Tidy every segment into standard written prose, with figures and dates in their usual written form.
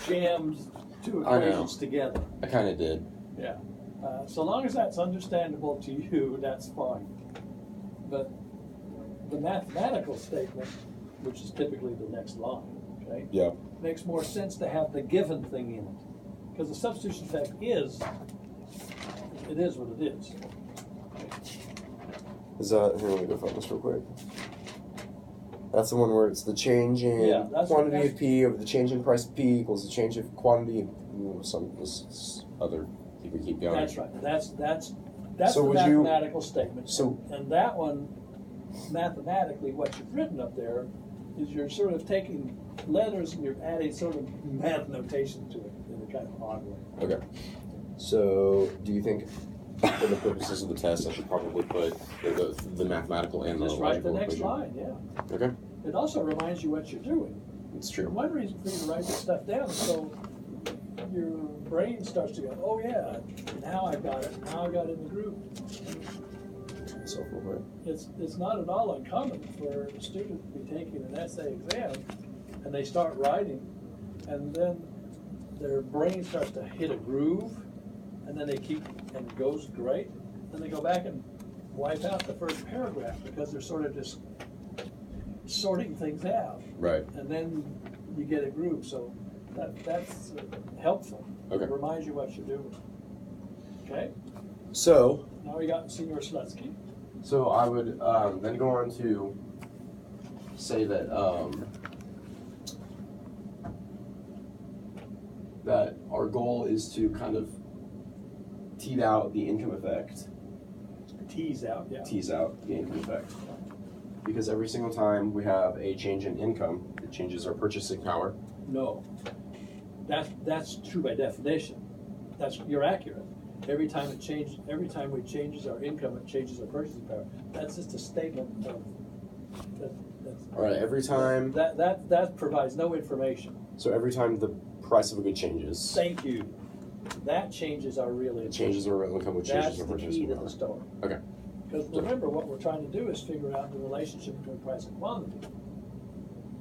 jammed two equations together. I kind of did. Yeah. So long as that's understandable to you, that's fine. But the mathematical statement, which is typically the next line, okay? Yeah. Makes more sense to have the given thing in it. Because the substitution effect is, it is what it is. Is that, here, let me go find this real quick. That's the one where it's the change in quantity of P over the change in price of P equals the change of quantity of this other, you can keep going. That's right. That's So the would you- mathematical statement. So- and that one, mathematically, what you've written up there is you're sort of taking letters and you're adding sort of math notation to it in a kind of odd way. Okay. So, do you think, for the purposes of the test, I should probably put the mathematical and Just the write the logical next equation? line, yeah. Okay. It also reminds you what you're doing. It's true. One reason for you to write this stuff down is so your brain starts to go, oh yeah, now I got it. Now I got it in the group. So, real quick. It's not at all uncommon for a student to be taking an essay exam and they start writing and then their brain starts to hit a groove and then they keep, and it goes great, then they go back and wipe out the first paragraph because they're sort of just sorting things out. Right. And then you get a groove, so that's helpful. Okay. It reminds you what you're doing. Okay? So, Now we got Senior Slutsky. So I would then go on to say that that our goal is to kind of tease out the income effect. Tease out, yeah. Tease out the income effect. Because every single time we have a change in income, it changes our purchasing power. No. That's true by definition. You're accurate. Every time we changes our income, it changes our purchasing power. That's just a statement of All right, every time. that provides no information. So every time the price of a good changes, Thank you. That changes our real income. it changes our real income, which That's changes our the key purchasing to power. the story. Okay. Because remember, what we're trying to do is figure out the relationship between price and quantity.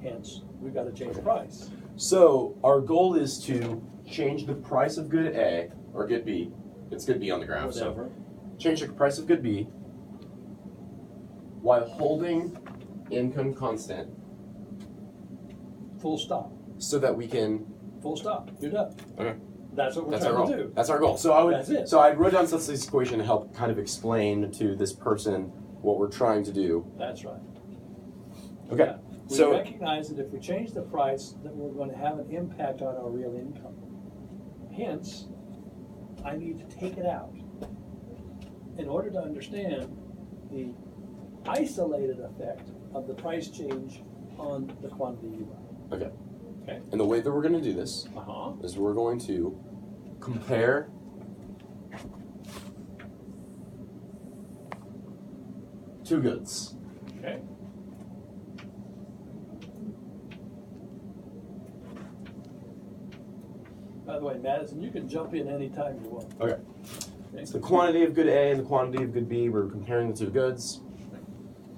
Hence, we've got to change the price. So our goal is to change the price of good A or good B. It's good B on the graph. Whatever. So change the price of good B while holding income constant, Full stop. so that we can. Full stop. You're done. Okay. That's what we're That's our trying goal. to do. That's our goal. So I would. That's it. So I wrote down this equation to help kind of explain to this person what we're trying to do. That's right. Okay. Yeah. We So recognize that if we change the price, that we're going to have an impact on our real income. Hence, I need to take it out in order to understand the isolated effect of the price change on the quantity you buy. okay. Okay? And the way that we're going to do this Uh-huh. is we're going to compare two goods. Okay? By the way, Madison, you can jump in anytime you want. Okay. Okay? It's the quantity of good A and the quantity of good B. We're comparing the two goods.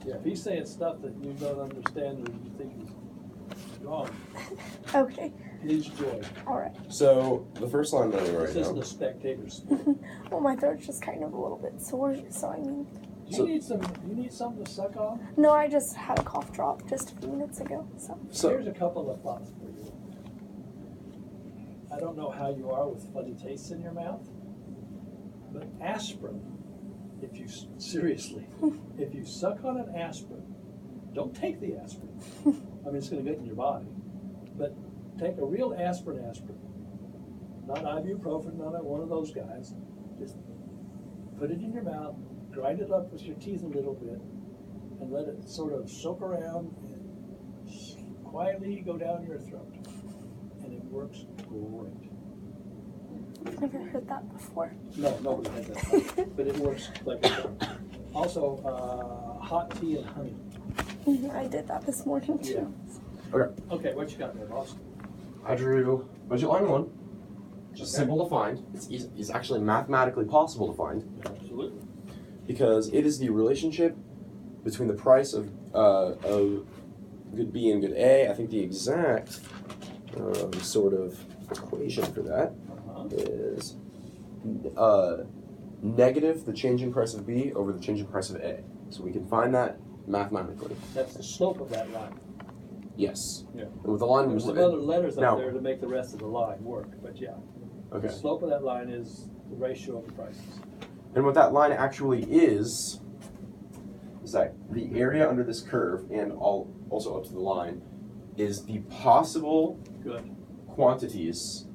Yeah, if he's saying stuff that you don't understand or you think is wrong, Okay. please join. All right. So the first line that I'm This writing isn't down. a spectator's. Well, my throat's just kind of a little bit sore, so I mean. So- You need something to suck on? No, I just had a cough drop just a few minutes ago, so. So Here's a couple of thoughts for you. I don't know how you are with funny tastes in your mouth, but aspirin, if you suck on an aspirin, don't take the aspirin. I mean, it's going to get in your body, but take a real aspirin, not ibuprofen, not one of those guys. Just put it in your mouth, grind it up with your teeth a little bit, and let it sort of soak around and quietly go down your throat. And it works great. I've never heard that before. No, nobody had that, but it works like a charm. Also, hot tea and honey. I did that this morning too. okay. Okay, what you got there, boss? I drew budget line 1. Just Okay. simple to find. It's actually mathematically possible to find Absolutely. because it is the relationship between the price of good B and good A. I think the exact sort of equation for that Uh-huh. is negative the changing price of B over the changing price of A. So we can find that mathematically. That's the slope of that line. Yes. Yeah. And with the line, There's some other letters now, up there to make the rest of the line work, but yeah. okay. The slope of that line is the ratio of the prices. And what that line actually is that the area under this curve and also up to the line is the possible Good. quantities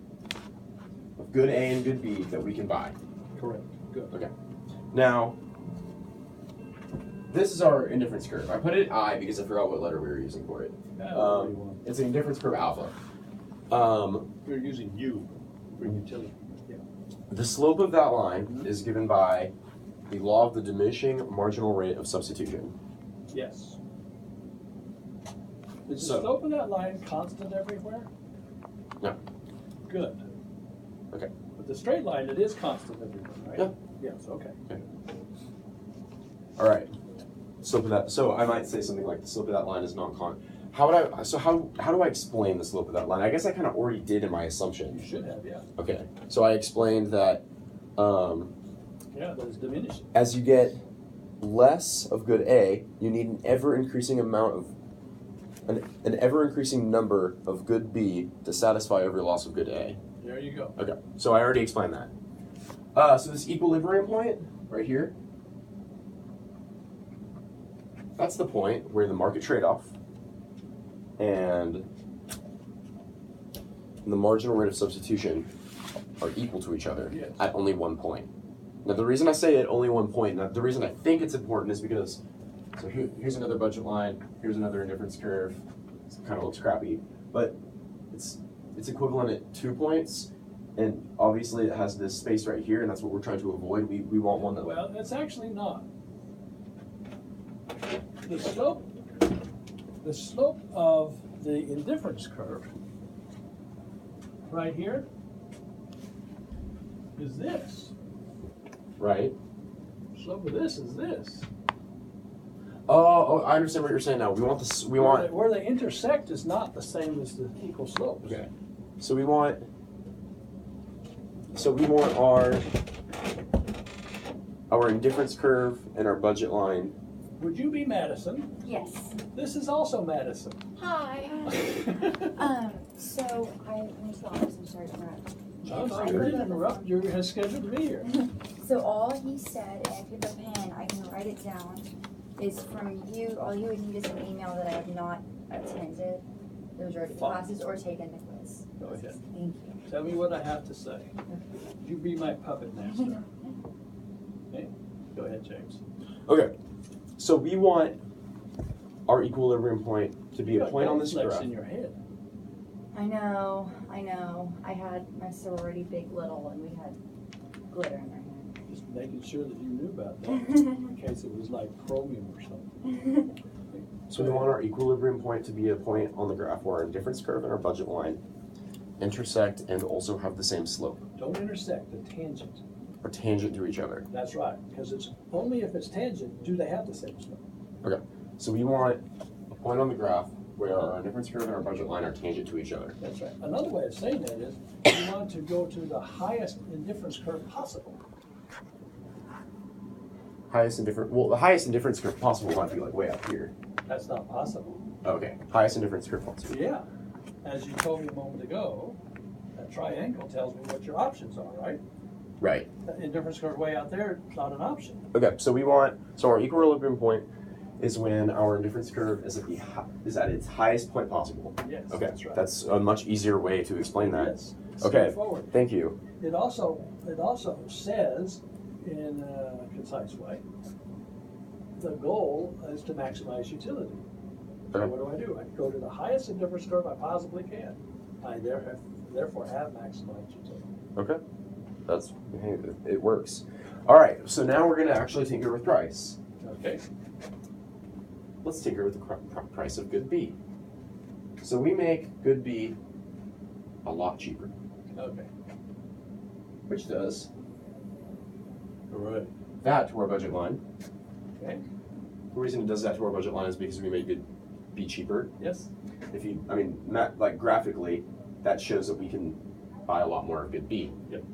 of good A and good B that we can buy. Correct. Good. Okay. Now, this is our indifference curve. I put it I because I forgot what letter we were using for it. It's an indifference curve alpha. We're using U for utility. Yeah. The slope of that line is given by the law of the diminishing marginal rate of substitution. Yes. Is the So- slope of that line constant everywhere? No. Good. Okay. But the straight line, it is constant everywhere, right? Yeah. Yes, okay. All right. Slope of that. So I might say something like the slope of that line is non-con. How do I explain the slope of that line? I guess I kind of already did in my assumption. You should have, yeah. Okay. So I explained that Yeah, that is diminishing. as you get less of good A, you need an ever-increasing amount of an ever-increasing number of good B to satisfy every loss of good A. There you go. Okay. So I already explained that. So this equilibrium point right here, that's the point where the market trade-off and the marginal rate of substitution are equal to each other Yes. at only one point. Now the reason I say at only one point, now the reason I think it's important is because, so here's another budget line, here's another indifference curve, it kind of looks crappy, but it's equivalent at 2 points, and obviously it has this space right here, and that's what we're trying to avoid. We want one that, Well, it's actually not. The slope of the indifference curve right here is this. right? Slope of this is this. Oh, I understand what you're saying now. We want this. We want. Where they intersect is not the same as the equal slopes. Okay. So we want our indifference curve and our budget line. Would you be Madison? Yes. This is also Madison. Hi. So I'm sorry to interrupt. I didn't interrupt. You're scheduled to be here. So all he said, and if you have a pen, I can write it down, is from you, all you would need is an email that I have not attended those ready classes or taken the quiz. Go ahead. Thank you. Tell me what I have to say. You be my puppet master. Okay? Go ahead, James. Okay. So we want our equilibrium point to be a You point got on this flex graph. in your head. I know. I had my sorority big little and we had glitter in our hair. Just making sure that you knew about that in case it was like chromium or something. So we want our equilibrium point to be a point on the graph where our indifference curve and our budget line intersect and also have the same slope, Don't intersect, the tangent. or tangent to each other. That's right, because it's only if it's tangent do they have the same slope. Okay. So we want a point on the graph where our indifference curve and our budget line are tangent to each other. That's right. Another way of saying that is you want to go to the highest indifference curve possible. The highest indifference curve possible might be like way up here. That's not possible. Okay. Highest indifference curve possible. Yeah, as you told me a moment ago, that triangle tells me what your options are, right? Right. That indifference curve way out there is not an option. Okay. So our equilibrium point is when our indifference curve is at its highest point possible. Yes, Okay. that's right. That's a much easier way to explain that. Yes, Okay. straightforward. Thank you. It also says in a concise way, the goal is to maximize utility. So Okay. what do? I go to the highest indifference curve I possibly can. I therefore have maximized utility. Okay. It works. All right. So now we're going to actually tinker with price. Okay. Let's tinker with the price of good B. So we make good B a lot cheaper, Okay. which does Correct. that to our budget line. Okay. The reason it does that to our budget line is because we made good B cheaper. Yes. Graphically, that shows that we can buy a lot more of good B. Yep.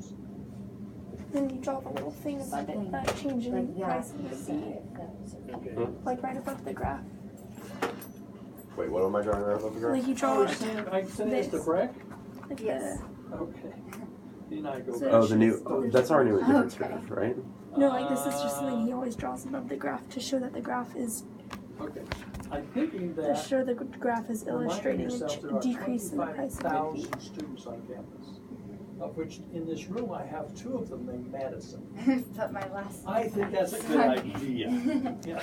Then you draw the little thing above it, that change in Like price that, of the said B, if that was a Okay. like right above the graph. Wait, what am I drawing right above the graph? Like you Oh, draw you're saying I can send this to this. Breck? like Yes. Okay. He and I go So- back. Oh, the new. Oh, that's our new indifference Okay. graph, right? no, like this is just something he always draws above the graph to show that the graph is Okay. I'm thinking to that. show the graph is reminding illustrating yourself there a are decrease in the price of the B. 25,000 students on campus, of which in this room I have 2 of them named Madison. Put my last. I think that's a good idea. Yeah.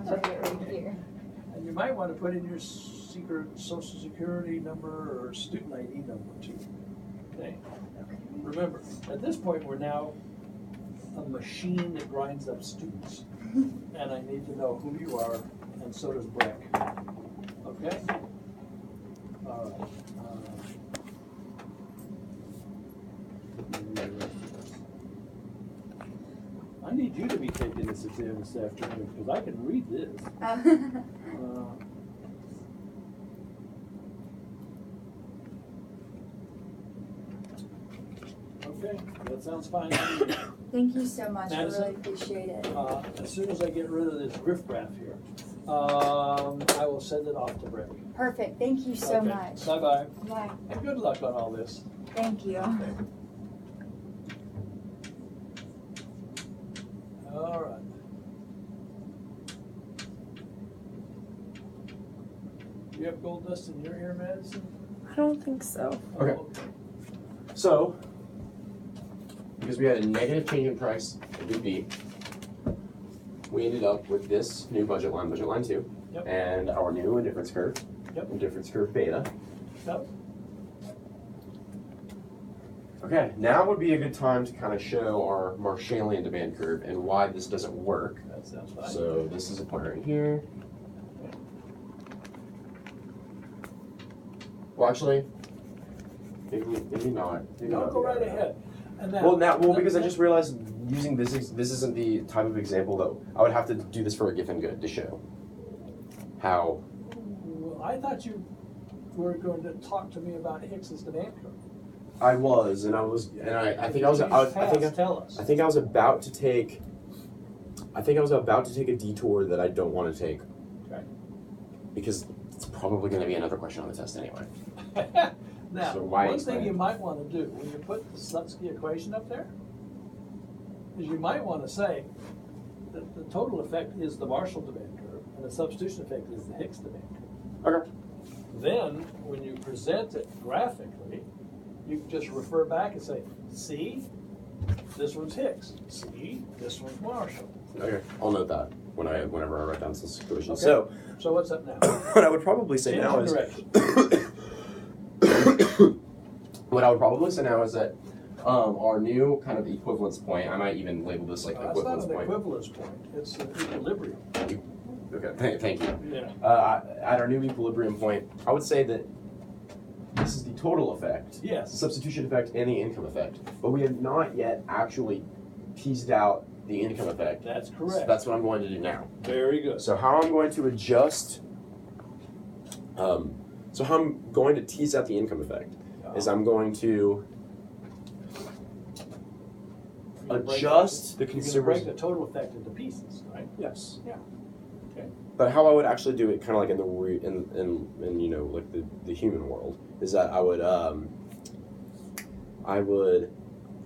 Put it right here. And you might want to put in your secret social security number or student ID number too. Okay? Remember, at this point, we're now a machine that grinds up students. And I need to know who you are, and so does Breck. Okay? All right. I need you to be taking this exam this afternoon, because I can read this. Okay, that sounds fine to me. Thank you so much. Madison? I really appreciate it. As soon as I get rid of this riffraff here, I will send it off to Brett. Perfect. Thank you so Okay. much. Bye-bye, Bye. and good luck on all this. Thank you. All right. You have gold dust in your ear, Madison? I don't think so. Okay. Oh, So, because we had a negative change in price of good B, we ended up with this new budget line 2, Yep. and our new indifference curve, Yep. indifference curve beta. Yep. Okay, now would be a good time to kind of show our Marshallian demand curve and why this doesn't work. That sounds fine. So this is a point right here. Well, actually, maybe not. Maybe No, not. go right ahead. And Well, because I just realized using this isn't the type of example that I would have to do this for a Giffen good to show how. Well, I thought you were going to talk to me about Hicks's demand curve. I was, and I think I was about to take a detour that I don't want to take. Okay. Because it's probably going to be another question on the test anyway. Now, So why one thing explain? you might want to do when you put the Slutsky equation up there is you might want to say that the total effect is the Marshall demand curve and the substitution effect is the Hicks demand curve. Okay. Then, when you present it graphically, you can just refer back and say, see, this one's Hicks. See, this one's Marshall. Okay. I'll note that whenever I write down this equation. Okay. So So what's up now? What I would probably say Change now of is direction. what I would probably say now is that our new kind of equivalence point, I might even label this like That's not equivalence an point. equivalence point. It's an equilibrium. Okay, thank you. Yeah. At our new equilibrium point, I would say that this is the total effect, the Yes. substitution effect, and the income effect. But we have not yet actually teased out the income effect. That's So correct. that's what I'm going to do now. Very good. so how I'm going to adjust. So how I'm going to tease out the income effect is I'm going to adjust the You're going to consumer's. break the total effect into pieces, right? Yes. Yeah. Okay. But how I would actually do it, kind of like in the in you know like the human world, is that I would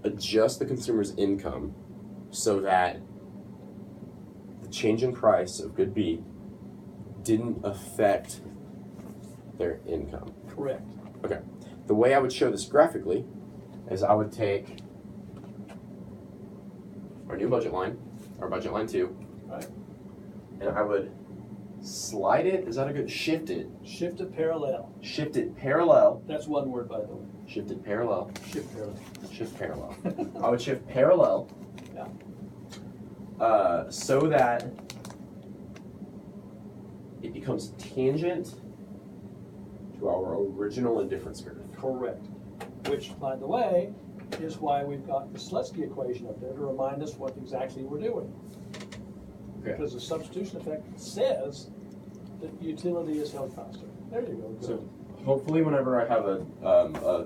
adjust the consumer's income so that the change in price of good B didn't affect their income. Correct. Okay. The way I would show this graphically is I would take Our new budget line, our budget line 2, Right. and I would slide it. Is that a good shift it? Shift it parallel. Shift it parallel. That's one word, by the way. Shift it parallel. Shift parallel. Shift parallel. I would shift parallel. Yeah. So that it becomes tangent to our original indifference curve. Correct. Which, by the way, is why we've got the Slutsky equation up there to remind us what exactly we're doing. Okay. Because the substitution effect says that utility is held constant. There you go. Good. So hopefully, whenever I have a